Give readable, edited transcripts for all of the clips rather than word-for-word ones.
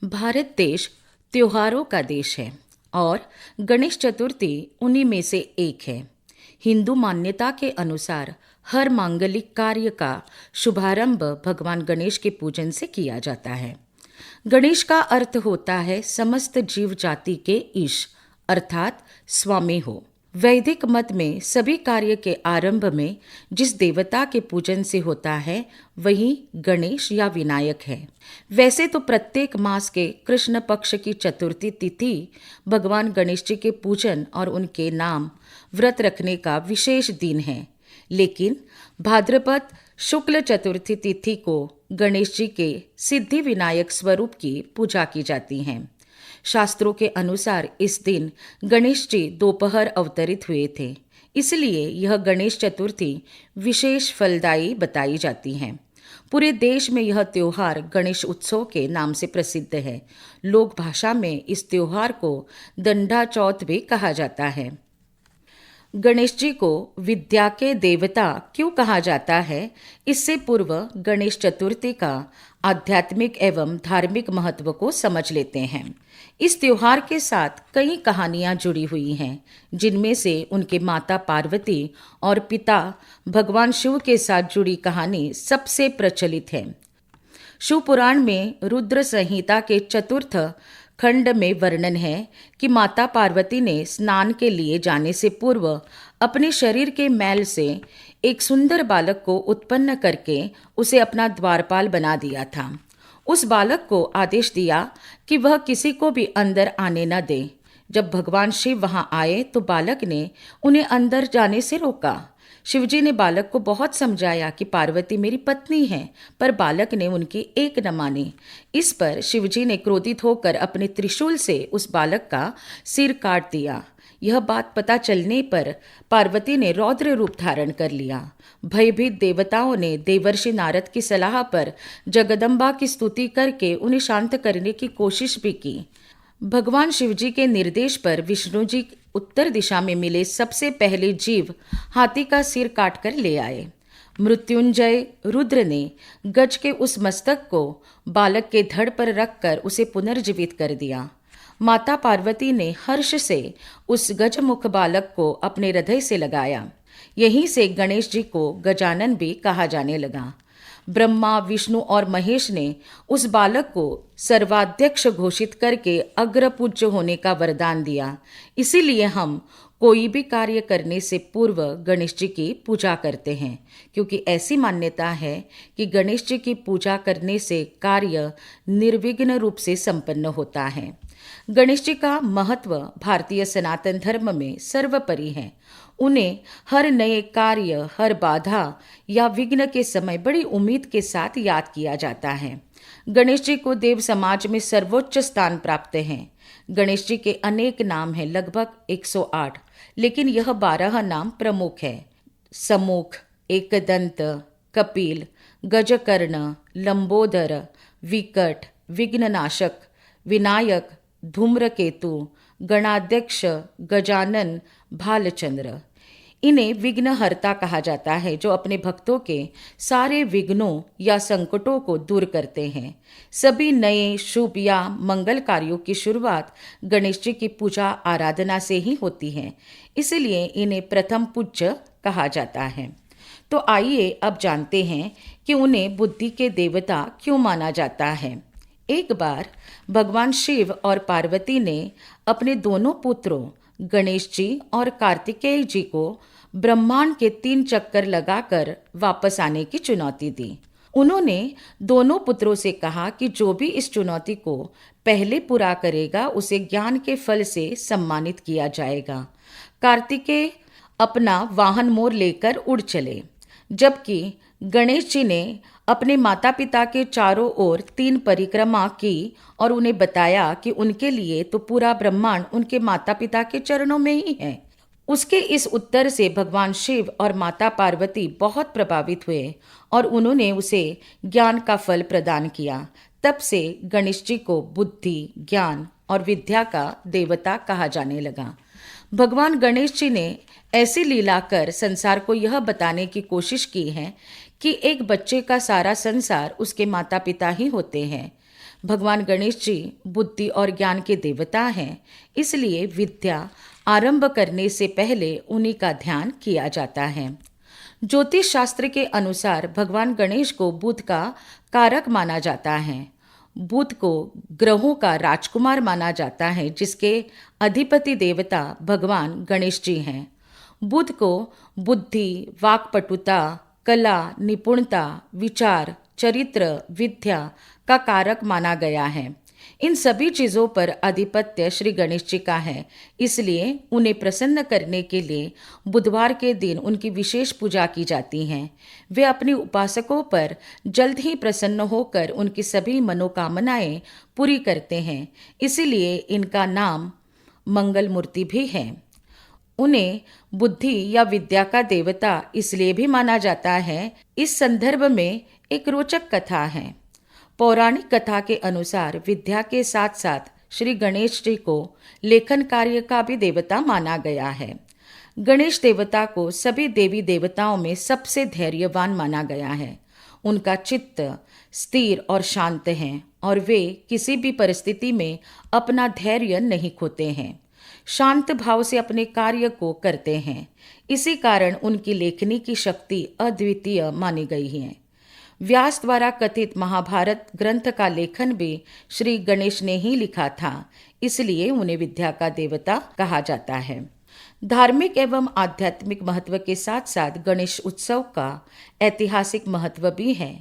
भारत देश त्योहारों का देश है और गणेश चतुर्थी उन्हीं में से एक है। हिंदू मान्यता के अनुसार हर मांगलिक कार्य का शुभारंभ भगवान गणेश के पूजन से किया जाता है। गणेश का अर्थ होता है समस्त जीव जाति के ईश अर्थात स्वामी हो। वैदिक मत में सभी कार्य के आरंभ में जिस देवता के पूजन से होता है वही गणेश या विनायक है। वैसे तो प्रत्येक मास के कृष्ण पक्ष की चतुर्थी तिथि भगवान गणेश जी के पूजन और उनके नाम व्रत रखने का विशेष दिन है, लेकिन भाद्रपद शुक्ल चतुर्थी तिथि को गणेश जी के सिद्धि विनायक स्वरूप की पूजा की जाती है। शास्त्रों के अनुसार इस दिन गणेश जी दोपहर अवतरित हुए थे, इसलिए यह गणेश चतुर्थी विशेष फलदायी बताई जाती है। पूरे देश में यह त्योहार गणेश उत्सव के नाम से प्रसिद्ध है। लोक भाषा में इस त्योहार को दंडा चौथ भी कहा जाता है। गणेश जी को विद्या के देवता क्यों कहा जाता है, इससे पूर्व गणेश चतुर्थी का आध्यात्मिक एवं धार्मिक महत्व को समझ लेते हैं। इस त्योहार के साथ कई कहानियां जुड़ी हुई हैं, जिनमें से उनके माता पार्वती और पिता भगवान शिव के साथ जुड़ी कहानी सबसे प्रचलित है। शिव पुराण में रुद्र संहिता के चतुर्थ खंड में वर्णन है कि माता पार्वती ने स्नान के लिए जाने से पूर्व अपने शरीर के मैल से एक सुंदर बालक को उत्पन्न करके उसे अपना द्वारपाल बना दिया था। उस बालक को आदेश दिया कि वह किसी को भी अंदर आने न दे। जब भगवान शिव वहां आए तो बालक ने उन्हें अंदर जाने से रोका। शिवजी ने बालक को बहुत समझाया कि पार्वती मेरी पत्नी है, पर बालक ने उनकी एक न मानी। इस पर शिवजी ने क्रोधित होकर अपने त्रिशूल से उस बालक का सिर काट दिया। यह बात पता चलने पर पार्वती ने रौद्र रूप धारण कर लिया। भयभीत देवताओं ने देवर्षि नारद की सलाह पर जगदम्बा की स्तुति करके उन्हें शांत करने की कोशिश भी की। भगवान शिवजी के निर्देश पर विष्णु जी उत्तर दिशा में मिले सबसे पहले जीव हाथी का सिर काटकर ले आए। मृत्युंजय रुद्र ने गज के उस मस्तक को बालक के धड़ पर रखकर उसे पुनर्जीवित कर दिया। माता पार्वती ने हर्ष से उस गजमुख बालक को अपने हृदय से लगाया। यहीं से गणेश जी को गजानन भी कहा जाने लगा। ब्रह्मा, विष्णु और महेश ने उस बालक को सर्वाध्यक्ष घोषित करके अग्रपूज्य होने का वरदान दिया। इसीलिए हम कोई भी कार्य करने से पूर्व गणेश जी की पूजा करते हैं, क्योंकि ऐसी मान्यता है कि गणेश जी की पूजा करने से कार्य निर्विघ्न रूप से संपन्न होता है। गणेश जी का महत्व भारतीय सनातन धर्म में सर्वोपरि है। उन्हें हर नए कार्य, हर बाधा या विघ्न के समय बड़ी उम्मीद के साथ याद किया जाता है। गणेश जी को देव समाज में सर्वोच्च स्थान प्राप्त है। गणेश जी के अनेक नाम हैं, लगभग 108, लेकिन यह 12 नाम प्रमुख है। समूख, एकदंत, कपिल, गजकर्ण, लंबोदर, विकट, विघ्ननाशक, विनायक, धूम्रकेतु, गणाध्यक्ष, गजानन, भालचंद्र। इन्हें विघ्नहर्ता कहा जाता है, जो अपने भक्तों के सारे विघ्नों या संकटों को दूर करते हैं। सभी नए शुभ या मंगल कार्यों की शुरुआत गणेश जी की पूजा आराधना से ही होती है, इसलिए इन्हें प्रथम पूज्य कहा जाता है। तो आइए अब जानते हैं कि उन्हें बुद्धि के देवता क्यों माना जाता है। एक बार भगवान शिव और पार्वती ने अपने दोनों पुत्रों गणेश जी और कार्तिकेय जी को ब्रह्मांड के 3 चक्कर लगाकर वापस आने की चुनौती दी। उन्होंने दोनों पुत्रों से कहा कि जो भी इस चुनौती को पहले पूरा करेगा उसे ज्ञान के फल से सम्मानित किया जाएगा। कार्तिकेय अपना वाहन मोर लेकर उड़ चले, जबकि गणेश जी ने अपने माता पिता के चारों ओर 3 परिक्रमा की और उन्हें बताया कि उनके लिए तो पूरा ब्रह्मांड उनके माता पिता के चरणों में ही है। उसके इस उत्तर से भगवान शिव और माता पार्वती बहुत प्रभावित हुए और उन्होंने उसे ज्ञान का फल प्रदान किया। तब से गणेश जी को बुद्धि, ज्ञान और विद्या का देवता कहा जाने लगा। भगवान गणेश जी ने ऐसी लीला कर संसार को यह बताने की कोशिश की है कि एक बच्चे का सारा संसार उसके माता पिता ही होते हैं। भगवान गणेश जी बुद्धि और ज्ञान के देवता हैं, इसलिए विद्या आरंभ करने से पहले उन्हीं का ध्यान किया जाता है। ज्योतिष शास्त्र के अनुसार भगवान गणेश को बुध का कारक माना जाता है। बुध को ग्रहों का राजकुमार माना जाता है, जिसके अधिपति देवता भगवान गणेश जी हैं। बुध को बुद्धि, वाक्पटुता, कला, निपुणता, विचार, चरित्र, विद्या का कारक माना गया है। इन सभी चीज़ों पर आधिपत्य श्री गणेश जी का है, इसलिए उन्हें प्रसन्न करने के लिए बुधवार के दिन उनकी विशेष पूजा की जाती है। वे अपने उपासकों पर जल्द ही प्रसन्न होकर उनकी सभी मनोकामनाएं पूरी करते हैं, इसीलिए इनका नाम मंगल मूर्ति भी है। उन्हें बुद्धि या विद्या का देवता इसलिए भी माना जाता है। इस संदर्भ में एक रोचक कथा है। पौराणिक कथा के अनुसार विद्या के साथ साथ श्री गणेश जी को लेखन कार्य का भी देवता माना गया है। गणेश देवता को सभी देवी देवताओं में सबसे धैर्यवान माना गया है। उनका चित्त स्थिर और शांत है और वे किसी भी परिस्थिति में अपना धैर्य नहीं खोते हैं। शांत भाव से अपने कार्य को करते हैं। इसी कारण उनकी लेखनी की शक्ति अद्वितीय मानी गई है। व्यास द्वारा कथित महाभारत ग्रंथ का लेखन भी श्री गणेश ने ही लिखा था, इसलिए उन्हें विद्या का देवता कहा जाता है। धार्मिक एवं आध्यात्मिक महत्व के साथ साथ गणेश उत्सव का ऐतिहासिक महत्व भी है।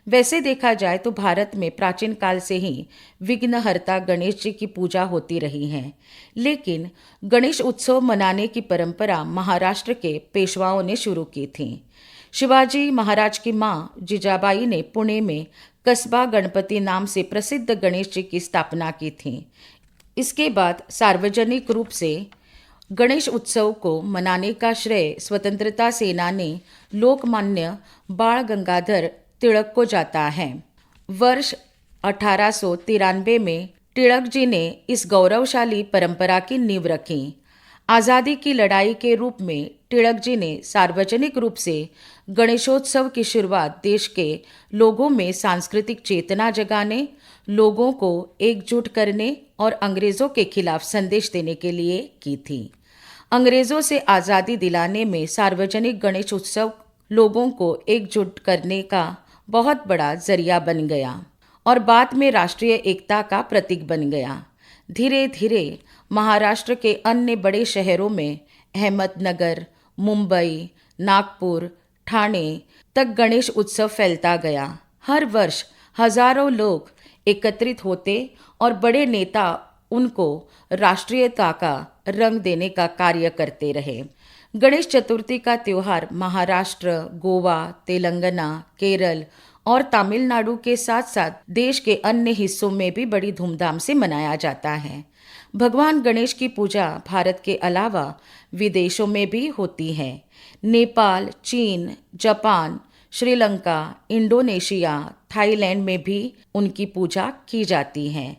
वैसे देखा जाए तो भारत में प्राचीन काल से ही विघ्नहर्ता गणेश जी की पूजा होती रही है, लेकिन गणेश उत्सव मनाने की परंपरा महाराष्ट्र के पेशवाओं ने शुरू की थी। शिवाजी महाराज की मां जिजाबाई ने पुणे में कस्बा गणपति नाम से प्रसिद्ध गणेश जी की स्थापना की थी। इसके बाद सार्वजनिक रूप से गणेश उत्सव को मनाने का श्रेय स्वतंत्रता सेनानी लोकमान्य बाल गंगाधर तिलक को जाता है। वर्ष 1893 में तिलक जी ने इस गौरवशाली परंपरा की नींव रखी। आज़ादी की लड़ाई के रूप में तिलक जी ने सार्वजनिक रूप से गणेशोत्सव की शुरुआत देश के लोगों में सांस्कृतिक चेतना जगाने, लोगों को एकजुट करने और अंग्रेज़ों के खिलाफ संदेश देने के लिए की थी। अंग्रेज़ों से आज़ादी दिलाने में सार्वजनिक गणेश उत्सव लोगों को एकजुट करने का बहुत बड़ा जरिया बन गया और बाद में राष्ट्रीय एकता का प्रतीक बन गया। धीरे धीरे महाराष्ट्र के अन्य बड़े शहरों में अहमदनगर, मुंबई, नागपुर, ठाणे तक गणेश उत्सव फैलता गया। हर वर्ष हजारों लोग एकत्रित होते और बड़े नेता उनको राष्ट्रीयता का रंग देने का कार्य करते रहे। गणेश चतुर्थी का त्यौहार महाराष्ट्र, गोवा, तेलंगाना, केरल और तमिलनाडु के साथ साथ देश के अन्य हिस्सों में भी बड़ी धूमधाम से मनाया जाता है। भगवान गणेश की पूजा भारत के अलावा विदेशों में भी होती है। नेपाल, चीन, जापान, श्रीलंका, इंडोनेशिया, थाईलैंड में भी उनकी पूजा की जाती है।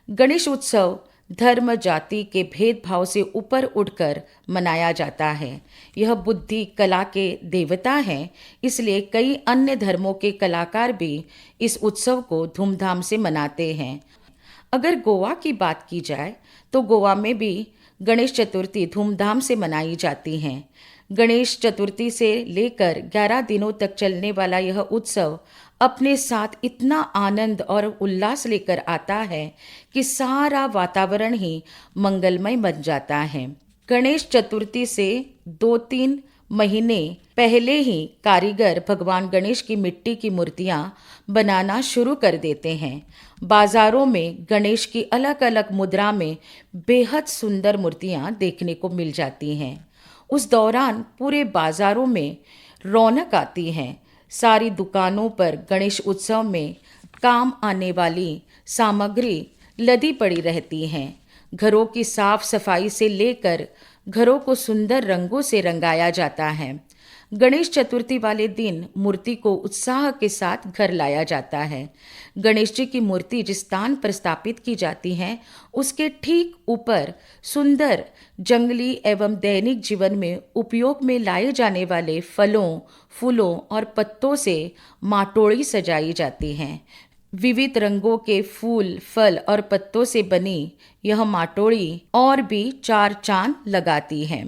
गणेश उत्सव धर्म जाति के भेदभाव से ऊपर उठकर मनाया जाता है। यह बुद्धि कला के देवता हैं, इसलिए कई अन्य धर्मों के कलाकार भी इस उत्सव को धूमधाम से मनाते हैं। अगर गोवा की बात की जाए तो गोवा में भी गणेश चतुर्थी धूमधाम से मनाई जाती है। गणेश चतुर्थी से लेकर 11 दिनों तक चलने वाला यह उत्सव अपने साथ इतना आनंद और उल्लास लेकर आता है कि सारा वातावरण ही मंगलमय बन जाता है। गणेश चतुर्थी से 2-3 महीने पहले ही कारीगर भगवान गणेश की मिट्टी की मूर्तियां बनाना शुरू कर देते हैं। बाजारों में गणेश की अलग अलग मुद्रा में बेहद सुंदर मूर्तियां देखने को मिल जाती हैं। उस दौरान पूरे बाजारों में रौनक आती है। सारी दुकानों पर गणेश उत्सव में काम आने वाली सामग्री लदी पड़ी रहती हैं। घरों की साफ सफाई से लेकर घरों को सुंदर रंगों से रंगाया जाता है। गणेश चतुर्थी वाले दिन मूर्ति को उत्साह के साथ घर लाया जाता है। गणेश जी की मूर्ति जिस स्थान पर स्थापित की जाती है, उसके ठीक ऊपर सुंदर जंगली एवं दैनिक जीवन में उपयोग में लाए जाने वाले फलों, फूलों और पत्तों से माटोड़ी सजाई जाती हैं। विविध रंगों के फूल, फल और पत्तों से बनी यह माटोड़ी और भी चार चांद लगाती है।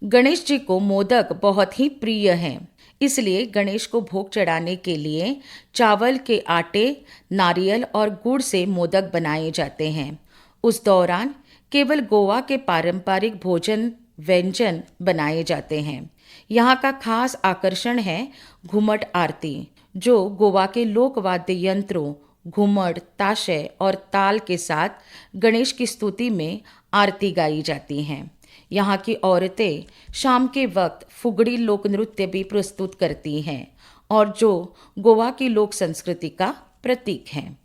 गणेश जी को मोदक बहुत ही प्रिय हैं, इसलिए गणेश को भोग चढ़ाने के लिए चावल के आटे, नारियल और गुड़ से मोदक बनाए जाते हैं। उस दौरान केवल गोवा के पारंपरिक भोजन व्यंजन बनाए जाते हैं। यहाँ का खास आकर्षण है घुमट आरती, जो गोवा के लोक वाद्य यंत्रों घुमट, ताशय और ताल के साथ गणेश की स्तुति में आरती गाई जाती हैं। यहाँ की औरतें शाम के वक्त फुगड़ी लोक नृत्य भी प्रस्तुत करती हैं और जो गोवा की लोक संस्कृति का प्रतीक है।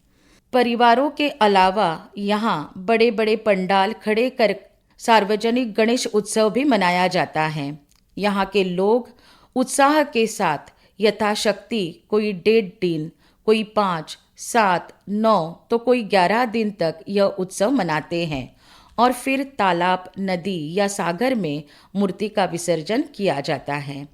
परिवारों के अलावा यहाँ बड़े बड़े पंडाल खड़े कर सार्वजनिक गणेश उत्सव भी मनाया जाता है। यहाँ के लोग उत्साह के साथ यथाशक्ति कोई 1.5 दिन, कोई 5, 7, 9 तो कोई 11 दिन तक यह उत्सव मनाते हैं और फिर तालाब, नदी या सागर में मूर्ति का विसर्जन किया जाता है।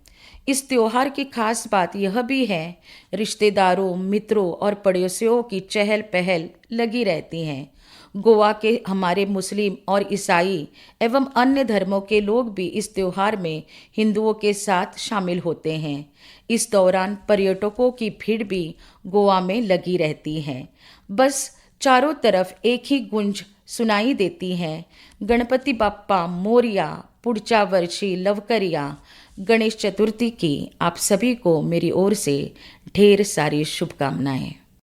इस त्योहार की खास बात यह भी है, रिश्तेदारों, मित्रों और पड़ोसियों की चहल पहल लगी रहती हैं। गोवा के हमारे मुस्लिम और ईसाई एवं अन्य धर्मों के लोग भी इस त्योहार में हिंदुओं के साथ शामिल होते हैं। इस दौरान पर्यटकों की भीड़ भी गोवा में लगी रहती है। बस चारों तरफ एक ही गूंज सुनाई देती है, गणपति बाप्पा मोरया, पुढच्या वर्षी लवकरिया। गणेश चतुर्थी की आप सभी को मेरी ओर से ढेर सारी शुभकामनाएं।